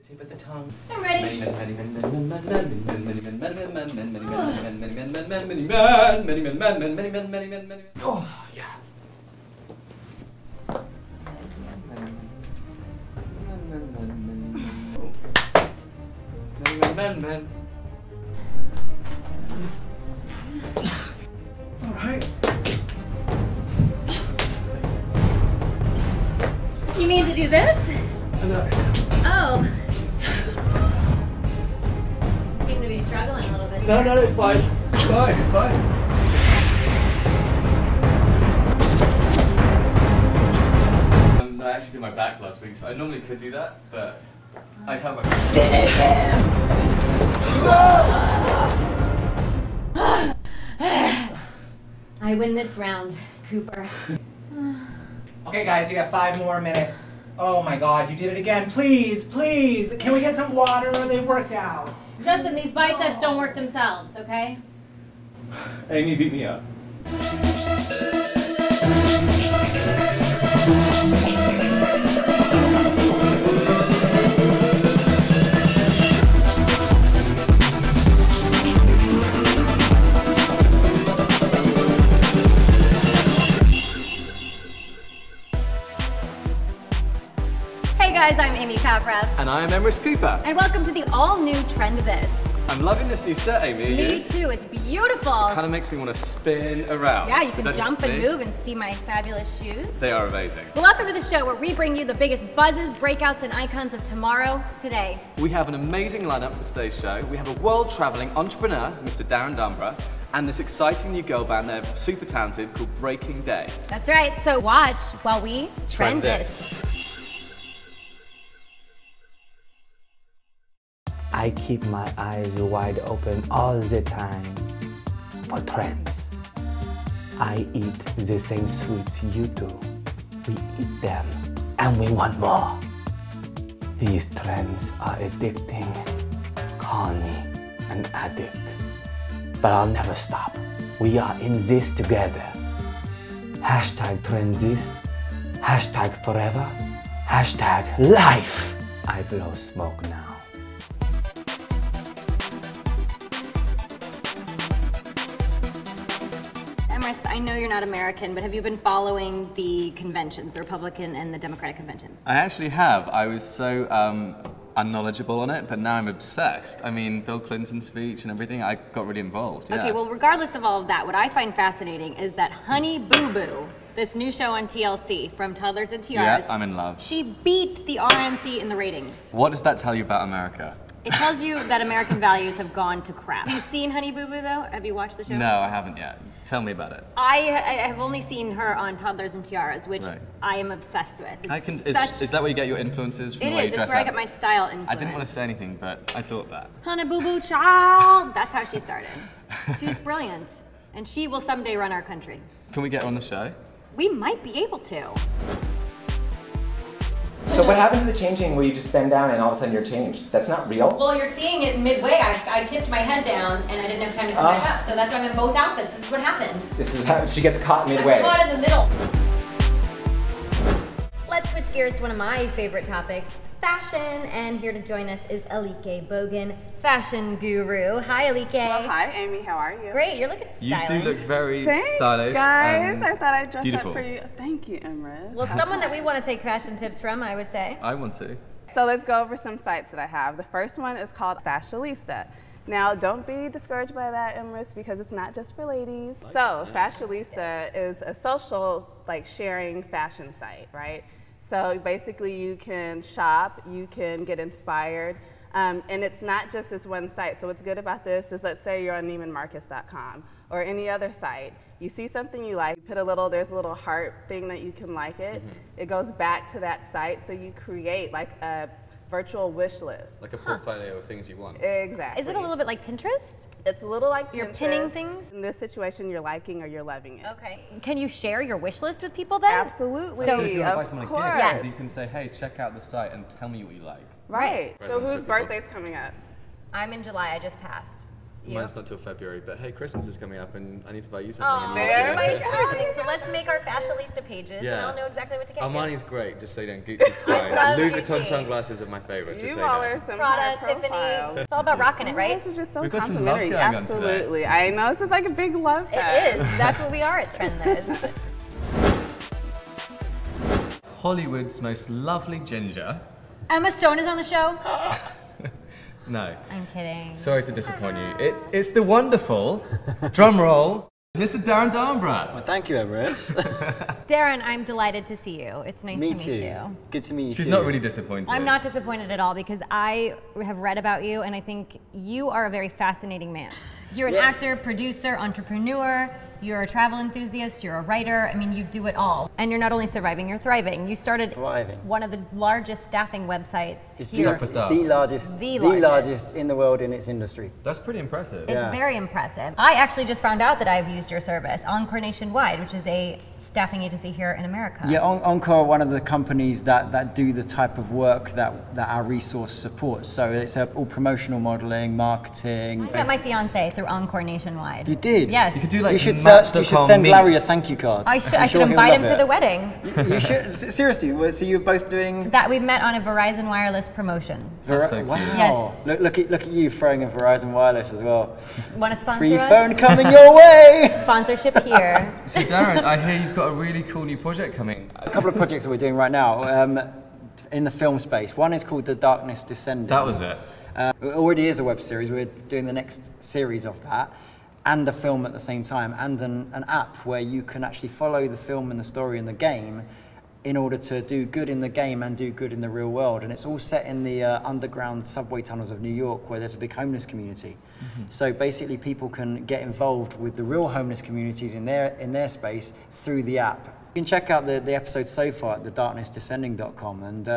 Tip of the tongue. I'm ready. Oh, yeah. All right. You mean to do this? Oh. You seem to be struggling a little bit. No, it's fine. It's fine, it's fine. I actually did my back last week, so I normally could do that, but I have my... Finish him! I win this round, Cooper. Okay guys, you got 5 more minutes. Oh my god, you did it again. Please, please, can we get some water? They worked out. Justin, these biceps don't work themselves, okay? Amy beat me up. Hey guys, I'm Amy Favrev. And I am Emrys Cooper. And welcome to the all-new Trend This. I'm loving this new set, Amy. Me too, it's beautiful. It kind of makes me want to spin around. Yeah, you can jump and move and see my fabulous shoes. They are amazing. Well, welcome to the show where we bring you the biggest buzzes, breakouts, and icons of tomorrow, today. We have an amazing lineup for today's show. We have a world-traveling entrepreneur, Mr. Darren Dunborough, and this exciting new girl band, they're super talented, called Breaking Day. That's right, so watch while we Trend This. I keep my eyes wide open all the time for trends. I eat the same sweets you do. We eat them and we want more. These trends are addicting. Call me an addict. But I'll never stop. We are in this together. Hashtag trendthis. Hashtag forever. Hashtag life. I blow smoke now. Emrys, I know you're not American, but have you been following the conventions, the Republican and the Democratic conventions? I actually have. I was so unknowledgeable on it, but now I'm obsessed. I mean, Bill Clinton's speech and everything, I got really involved, yeah. Okay, well, regardless of all of that, what I find fascinating is that Honey Boo Boo, this new show on TLC from Toddlers and Tiaras, yeah, I'm in love. She beat the RNC in the ratings. What does that tell you about America? It tells you that American values have gone to crap. Have you seen Honey Boo Boo though? Have you watched the show? No, I haven't yet. Tell me about it. I have only seen her on Toddlers and Tiaras, which I am obsessed with. Is that where you get your influences from? It is. It's where I get my style influence. I didn't want to say anything, but I thought that. Honey Boo Boo Child. That's how she started. She's brilliant, and she will someday run our country. Can we get her on the show? We might be able to. So what happened to the changing where you just bend down and all of a sudden you're changed? That's not real? Well, you're seeing it midway. I tipped my head down and I didn't have time to come back up. So that's why I'm in both outfits. This is what happens. This is how she gets caught midway. I'm caught in the middle. Let's switch gears to one of my favorite topics, fashion. And here to join us is Alike Bogan, fashion guru. Hi, Alike. Well, hi, Amy. How are you? Great. You're looking stylish. You do look very Thanks, stylish. guys. I thought I'd dress beautiful. up for you. Thank you, Emrys. Well, someone that we want to take fashion tips from, I would say. I want to. So let's go over some sites that I have. The first one is called Fashionista. Now, don't be discouraged by that, Emrys, because it's not just for ladies. So, Fashionista is a social, sharing fashion site, right? So basically, you can shop, you can get inspired, and it's not just this one site. So what's good about this is, let's say you're on NeimanMarcus.com or any other site. You see something you like, there's a little heart thing that you can like it. It goes back to that site, so you create like a virtual wish list. Like a portfolio of things you want. Exactly. Is it a little bit like Pinterest? It's a little like You're Pinterest. pinning things? In this situation, you're liking or you're loving it. Okay. Can you share your wish list with people then? Absolutely. So if you want to buy someone a gift, Yes. you can say, hey, check out the site and tell me what you like. Right. So Presents whose for people. birthday's coming up? I'm in July. I just passed. Mine's not till February, but hey, Christmas is coming up and I need to buy you Oh, something. so let's make our fashionista pages and I'll know exactly what to get you. Armani's great, just so you don't. Gucci's fine. Louis Vuitton sunglasses are my favorite, just so you know. Prada, Tiffany. It's all about rocking it, right? These are just so We've got some love complimentary. going on today. Absolutely. I know, this is like a big love fest. It is. That's what we are at Trendless. Hollywood's most lovely ginger. Emma Stone is on the show? No. I'm kidding. Sorry to disappoint you. It's the wonderful, drum roll, Mr. Darren Darnborough. Well, thank you, Everett. Darren, I'm delighted to see you. It's nice to meet you. Good to meet you She's too. not really disappointed. I'm not disappointed at all because I have read about you and I think you are a very fascinating man. You're an actor, producer, entrepreneur. You're a travel enthusiast, you're a writer, I mean, you do it all. And you're not only surviving, you're thriving. You started one of the largest staffing websites here. For staff. The largest in the world in its industry. That's pretty impressive. It's very impressive. I actually just found out that I've used your service, Encore Nationwide, which is a staffing agency here in America. Yeah, Encore are one of the companies that do the type of work that our resource supports. So it's all promotional modeling, marketing. I met my fiance through Encore Nationwide. You did? Yes. You could do like you should send Larry a thank you card. I should invite him to the wedding. You should, seriously, so you're both doing... That we met on a Verizon Wireless promotion. That's so wow. cute. Yes. Look at you throwing in Verizon Wireless as well. Want to sponsor Free us? phone coming your way! Sponsorship here. So Darren, I hear you've got a really cool new project coming. A couple of projects that we're doing right now in the film space. One is called The Darkness Descending. That was it. It already is a web series. We're doing the next series of that, and the film at the same time, and an app where you can actually follow the film and the story in the game in order to do good in the game and do good in the real world. And it's all set in the underground subway tunnels of New York, where there's a big homeless community. So basically people can get involved with the real homeless communities in their space through the app. You can check out the episodes so far at thedarknessdescending.com, and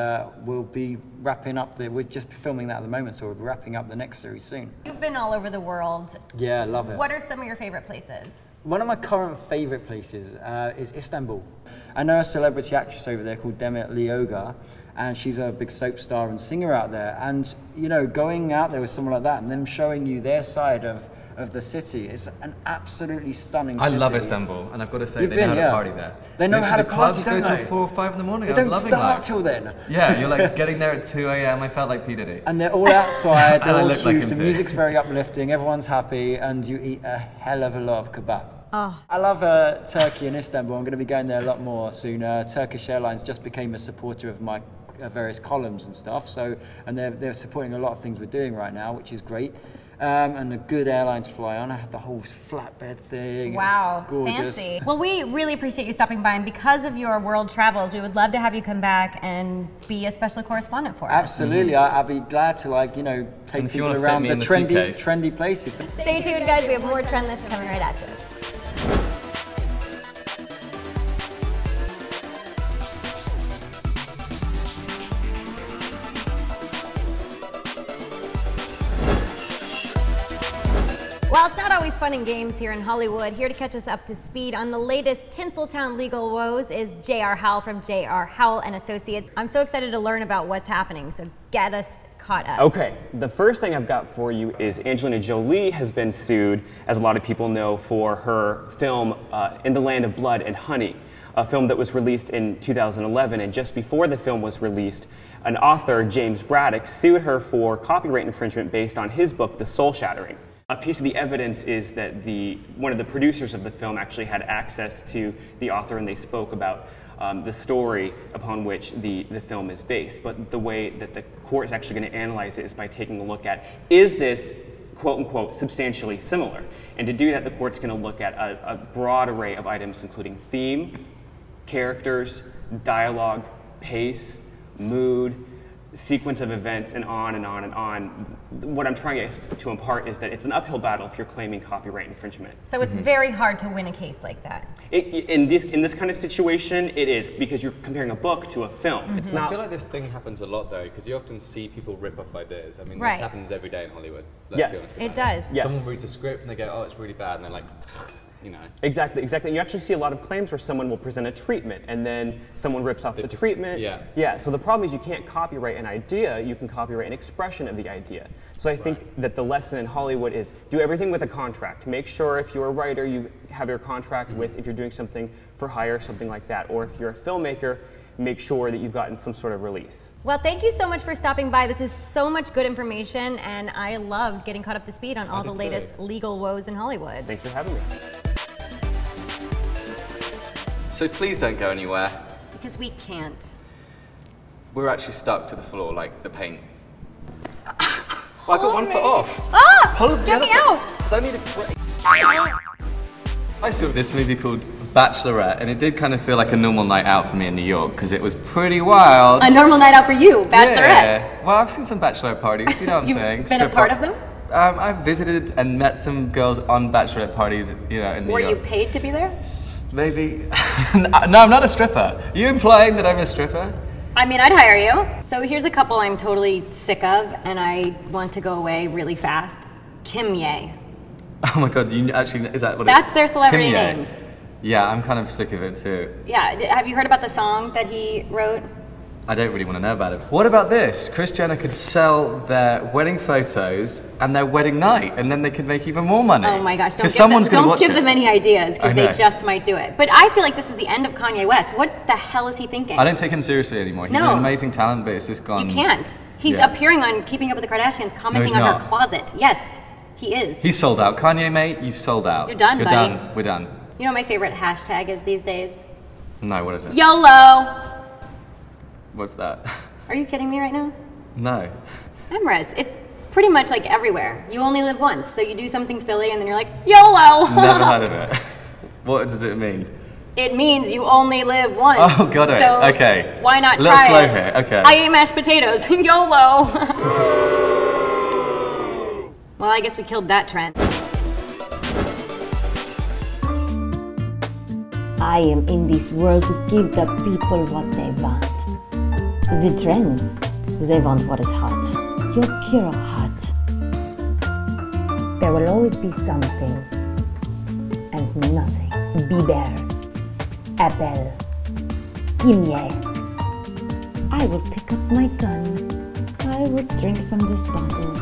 we'll be wrapping up we're just filming that at the moment, so we'll be wrapping up the next series soon. You've been all over the world. Yeah, I love it. What are some of your favorite places? One of my current favorite places is Istanbul. I know a celebrity actress over there called Demet Lioga, and she's a big soap star and singer out there. And you know, going out there with someone like that and them showing you their side of the city is an absolutely stunning city. I love Istanbul, and I've got to say, You've they know been, how to party there. They know how to the party, clubs don't go they? till 4 or 5 in the morning. They I was don't loving start that. till then. Yeah, you're like getting there at 2 a.m. I felt like P. Diddy. And they're all outside, they're And I all look like huge, him the too. music's very uplifting, everyone's happy, and you eat a hell of a lot of kebab. Oh. I love Turkey and Istanbul. I'm going to be going there a lot more soon. Turkish Airlines just became a supporter of my various columns and stuff, and they're supporting a lot of things we're doing right now, which is great. And a good airline to fly on. I had the whole flatbed thing. Wow, gorgeous. fancy. Well, we really appreciate you stopping by, and because of your world travels, we would love to have you come back and be a special correspondent for us. Absolutely, I'll be glad to take people around the trendy places. Stay tuned, guys. We have more Trendless coming right at you. Well, it's not always fun and games here in Hollywood. Here to catch us up to speed on the latest Tinseltown legal woes is J.R. Howell from J.R. Howell and Associates. I'm so excited to learn about what's happening, so get us caught up. Okay, the first thing I've got for you is Angelina Jolie has been sued, as a lot of people know, for her film In the Land of Blood and Honey, a film that was released in 2011, and just before the film was released, an author, James Braddock, sued her for copyright infringement based on his book, The Soul Shattering. A piece of the evidence is that one of the producers of the film actually had access to the author, and they spoke about the story upon which the film is based. But the way that the court is actually going to analyze it is by taking a look at, is this quote-unquote substantially similar? And to do that, the court's going to look at a broad array of items, including theme, characters, dialogue, pace, mood, sequence of events, and on and on and on. What I'm trying to impart is that it's an uphill battle if you're claiming copyright infringement. So it's very hard to win a case like that. In this kind of situation, it is, because you're comparing a book to a film. It's not. I feel like this thing happens a lot though, because you often see people rip off ideas. I mean, Right. this happens every day in Hollywood. Let's be honest It about does. Yes. Someone reads a script and they go, oh, it's really bad, and they're like, you know. Exactly, exactly. You actually see a lot of claims where someone will present a treatment and then someone rips off the treatment. Yeah. Yeah, so the problem is you can't copyright an idea, you can copyright an expression of the idea. So I think that the lesson in Hollywood is do everything with a contract. Make sure if you're a writer, you have your contract with, if you're doing something for hire, something like that. Or if you're a filmmaker, make sure that you've gotten some sort of release. Well, thank you so much for stopping by. This is so much good information, and I loved getting caught up to speed on all the latest legal woes in Hollywood. Thanks for having me. So please don't go anywhere. Because we can't. We're actually stuck to the floor, like the paint. Well, I got one foot off. Ah! Hold Get me out! Because I need a break. I saw this movie called Bachelorette, and it did kind of feel like a normal night out for me in New York, because it was pretty wild. A normal night out for you, Bachelorette. Yeah. Well, I've seen some Bachelorette parties, you know what I'm saying? You've been a part of them? I've visited and met some girls on Bachelorette parties, you know, in New York. Were you paid to be there? Maybe. No, I'm not a stripper. Are you implying that I'm a stripper? I mean, I'd hire you. So here's a couple I'm totally sick of, and I want to go away really fast. Kim Ye. Oh my god, you actually, is that what That's their celebrity Kim Ye? name. Yeah, I'm kind of sick of it too. Yeah, have you heard about the song that he wrote? I don't really want to know about it. What about this? Kris Jenner could sell their wedding photos and their wedding night, and then they could make even more money. Oh my gosh, don't give them any ideas, because they just might do it. But I feel like this is the end of Kanye West. What the hell is he thinking? I don't take him seriously anymore. He's an amazing talent, but it's just gone. You can't. He's appearing on Keeping Up with the Kardashians, commenting on her closet. Yes, he is. He's sold out. Kanye, mate, you've sold out. You're done, buddy. Done. We're done. You know what my favorite hashtag is these days? No, what is it? YOLO! What's that? Are you kidding me right now? No. Emrys, it's pretty much like everywhere. You only live once, so you do something silly and then you're like, YOLO! Never heard of it. What does it mean? It means you only live once. Oh, got it. So okay. Why not try it? slow here. Okay. I ate mashed potatoes. YOLO! Well, I guess we killed that trend. I am in this world to give the people what they want. The trends, they want what is hot. Your hero hot. There will always be something and nothing. Bieber, Apple, Kimye. I will pick up my gun. I will drink from this bottle.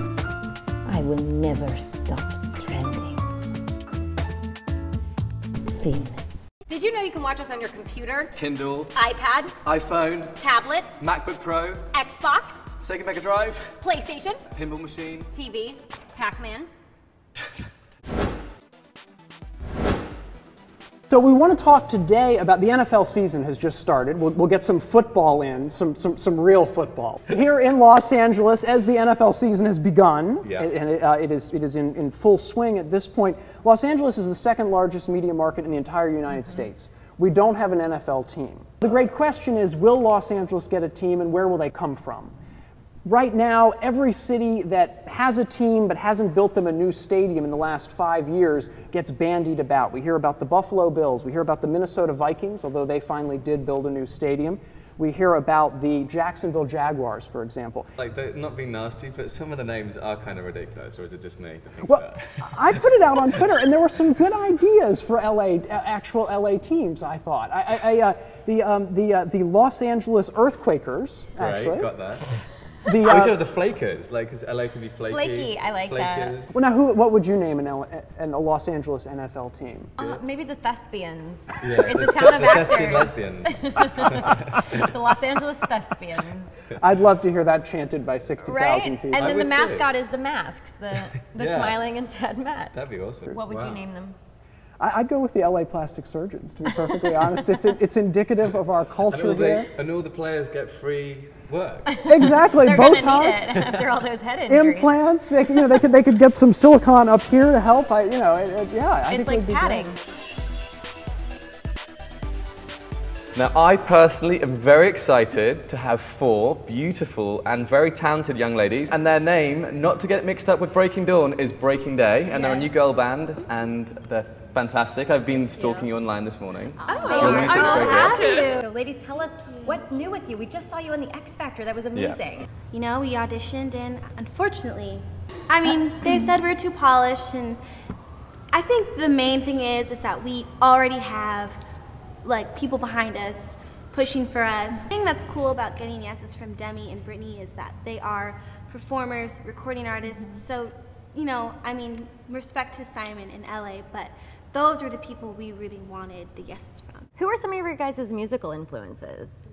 I will never stop trending. Finn. Did you know you can watch us on your computer, Kindle, iPad, iPhone, tablet, MacBook Pro, Xbox, Sega Mega Drive, PlayStation, Pinball Machine, TV, Pac-Man? So we want to talk today about the NFL season has just started. We'll get some football in, some real football. Here in Los Angeles, as the NFL season has begun, and it is in full swing at this point, Los Angeles is the second largest media market in the entire United States. We don't have an NFL team. The great question is, will Los Angeles get a team, and where will they come from? Right now, every city that has a team but hasn't built them a new stadium in the last 5 years gets bandied about. We hear about the Buffalo Bills. We hear about the Minnesota Vikings, although they finally did build a new stadium. We hear about the Jacksonville Jaguars, for example. Like, they're not being nasty, but some of the names are kind of ridiculous, or is it just me that thinks Well, that? I put it out on Twitter, and there were some good ideas for actual LA teams, I thought. The Los Angeles Earthquakers, actually. Right, got that. We could have the Flakers, like, because LA can be flaky. Flaky, I like Flakers. that. Well, now, what would you name a Los Angeles NFL team? Maybe the Thespians. Yeah, It's a town of thespian actors. lesbians. The Los Angeles Thespians. I'd love to hear that chanted by 60,000 Right? people. And then the would mascot too. is the masks, the Yeah. smiling and sad mask. That'd be awesome. What would Wow. you name them? I'd go with the LA Plastic Surgeons, to be perfectly honest. It's indicative of our culture here. And all the players get free work. Exactly, They're gonna Botox, need it after all those head injuries. implants. They could get some silicone up here to help. I think It's like it'd be padding. great. Now, I personally am very excited to have 4 beautiful and very talented young ladies, and their name, not to get mixed up with Breaking Dawn, is Breaking Day, and they're a new girl band, and they're fantastic. I've been stalking you online this morning. Your music's very good. So ladies, tell us what's new with you. We just saw you on the X Factor. That was amazing. You know, we auditioned and unfortunately, I mean, they said we were too polished and I think the main thing is that we already have like people behind us pushing for us. The thing that's cool about getting yeses from Demi and Brittany is that they are performers, recording artists. So, you know, I mean, respect to Simon in LA, but those were the people we really wanted the yeses from. Who are some of your guys' musical influences?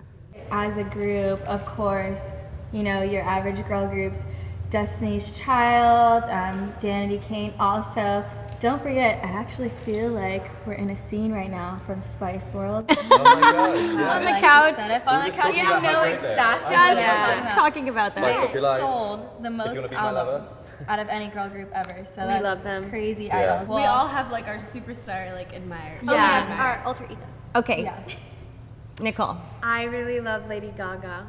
As a group, of course, you know, your average girl groups, Destiny's Child, Danity Kane. Also, don't forget, I actually feel like we're in a scene right now from Spice World. Oh my gosh, yeah. On the couch. On the couch. You know exactly what I'm talking about that. Spice up your life. Sold the most albums out of any girl group ever. So we love them. Crazy Yeah. idols. We all have like our superstar like admirers. Oh yes, our alter egos. Okay, Yeah. Nicole. I really love Lady Gaga,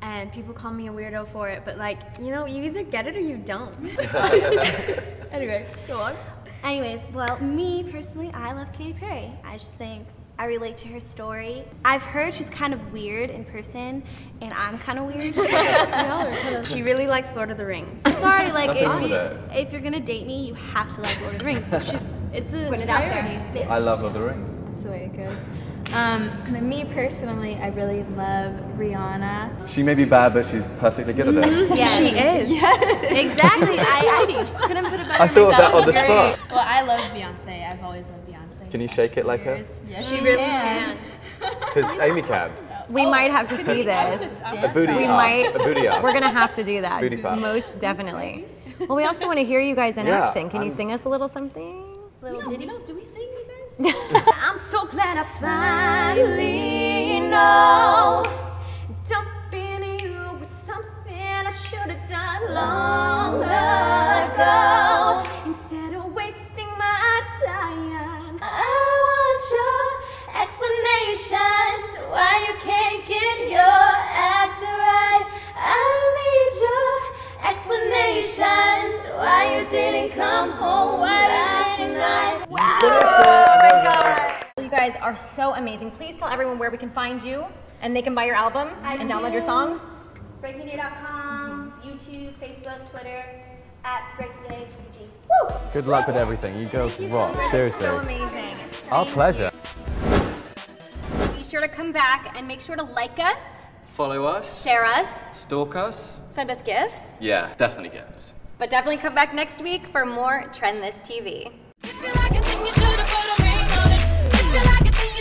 and people call me a weirdo for it, but like, you know, you either get it or you don't. Anyway, go on. Anyways, well, me personally, I love Katy Perry. I just think I relate to her story. I've heard she's kind of weird in person, and I'm kind of weird. She really likes Lord of the Rings. I'm sorry, like Nothing wrong with it. if you're gonna date me, you have to like Lord of the Rings. It's just It's a Put it out there. priority. it is. I love Lord of the Rings. That's the way it goes. Me personally, I really love Rihanna. She may be bad, but she's perfectly good at it. Yes. She is. Exactly. I just couldn't put it better I thought of that myself. on the spot. Well, I love Beyonce. I've always loved Beyonce. Can you shake it like her? Yes, She really can. Because Amy can. We might have to see this. A booty We art. might. A booty art. We're gonna have to do that. Booty pop. Most definitely. Well, we also want to hear you guys in Yeah, action. Can you sing us a little something? Little ditty. Do we sing, you guys? I'm so glad I finally know. Dumping you was something I should have done long ago. Instead of wasting my time, I want your explanations why you can't get your act right. I need your explanations why you didn't come home last night. You guys are so amazing. Please tell everyone where we can find you and they can buy your album and download your songs. BreakingDay.com, YouTube, Facebook, Twitter, at BreakingDay. Good luck with everything. You girls rock. Seriously. So amazing. Our pleasure. Be sure to come back and make sure to like us, Follow us. share us, Stalk us. send us gifts, Yeah, definitely gifts. but definitely come back next week for more Trend This TV. If you like a thing, you should have put a ring on it. If you like a thing,